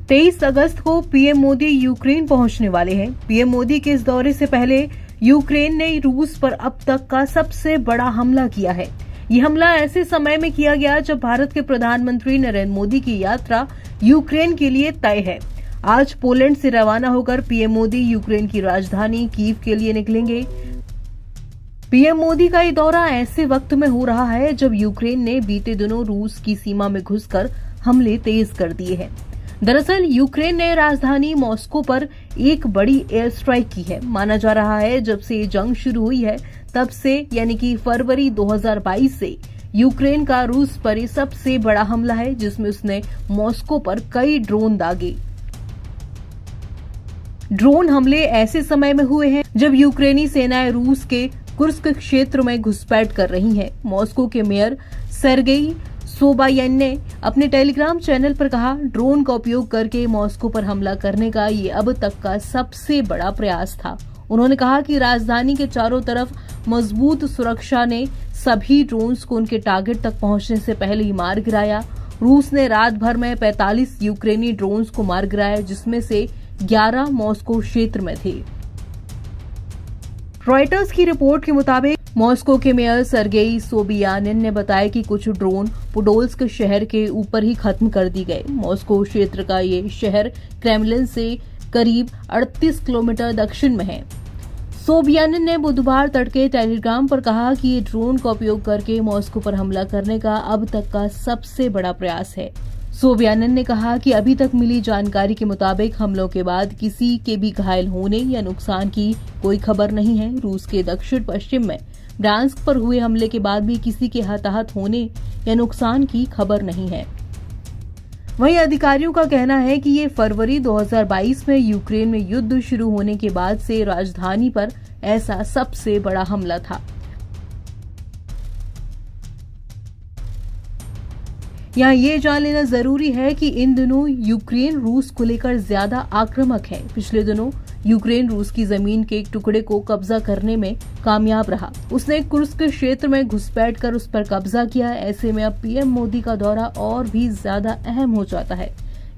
23 अगस्त को PM Modi Ukraine पहुंचने वाले हैं। पीएम मोदी के इस दौरे से पहले यूक्रेन ने रूस पर अब तक का सबसे बड़ा हमला किया है। ये हमला ऐसे समय में किया गया जब भारत के प्रधानमंत्री नरेंद्र मोदी की यात्रा यूक्रेन के लिए तय है। आज पोलैंड से रवाना होकर पीएम मोदी यूक्रेन की राजधानी कीव के लिए निकलेंगे। पीएम मोदी का ये दौरा ऐसे वक्त में हो रहा है जब यूक्रेन ने बीते दिनों रूस की सीमा में घुसकर हमले तेज कर दिए हैं। दरअसल यूक्रेन ने राजधानी मॉस्को पर एक बड़ी एयर स्ट्राइक की है। माना जा रहा है जब से ये जंग शुरू हुई है तब से यानी कि फरवरी 2022 से यूक्रेन का रूस पर ये सबसे बड़ा हमला है, जिसमें उसने मॉस्को पर कई ड्रोन दागे। ड्रोन हमले ऐसे समय में हुए हैं जब यूक्रेनी सेनाएं रूस के कुर्स्क क्षेत्र में घुसपैठ कर रही हैं। मॉस्को के मेयर सेर्गेई सोबायान ने अपने टेलीग्राम चैनल पर कहा, ड्रोन का उपयोग करके मॉस्को पर हमला करने का ये अब तक का सबसे बड़ा प्रयास था। उन्होंने कहा कि राजधानी के चारों तरफ मजबूत सुरक्षा ने सभी ड्रोन्स को उनके टारगेट तक पहुंचने से पहले ही मार गिराया। रूस ने रात भर में 45 यूक्रेनी ड्रोन्स को मार गिराया, जिसमें से 11 मॉस्को क्षेत्र में थे। रॉयटर्स की रिपोर्ट के मुताबिक मॉस्को के मेयर सर्गेई सोबियानिन ने बताया कि कुछ ड्रोन पोडोल्स्क शहर के ऊपर ही खत्म कर दी गए। मॉस्को क्षेत्र का ये शहर क्रेमलिन से करीब 38 किलोमीटर दक्षिण में है। सोबियानिन ने बुधवार तड़के टेलीग्राम पर कहा कि ये ड्रोन का उपयोग करके मॉस्को पर हमला करने का अब तक का सबसे बड़ा प्रयास है। सोबियानिन ने कहा कि अभी तक मिली जानकारी के मुताबिक हमलों के बाद किसी के भी घायल होने या नुकसान की कोई खबर नहीं है। रूस के दक्षिण पश्चिम में ब्रांस्क पर हुए हमले के बाद भी किसी के हताहत होने या नुकसान की खबर नहीं है। वहीं अधिकारियों का कहना है कि ये फरवरी 2022 में यूक्रेन में युद्ध शुरू होने के बाद से राजधानी पर ऐसा सबसे बड़ा हमला था। यहाँ ये जान लेना जरूरी है कि इन दिनों यूक्रेन रूस को लेकर ज्यादा आक्रामक है। पिछले दिनों यूक्रेन रूस की जमीन के एक टुकड़े को कब्जा करने में कामयाब रहा। उसने कुर्स्क क्षेत्र में घुसपैठ कर उस पर कब्जा किया। ऐसे में अब पीएम मोदी का दौरा और भी ज्यादा अहम हो जाता है।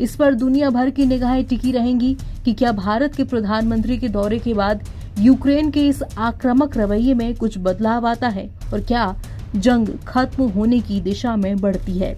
इस पर दुनिया भर की निगाहें टिकी रहेंगी कि क्या भारत के प्रधानमंत्री के दौरे के बाद यूक्रेन के इस आक्रामक रवैये में कुछ बदलाव आता है और क्या जंग खत्म होने की दिशा में बढ़ती है।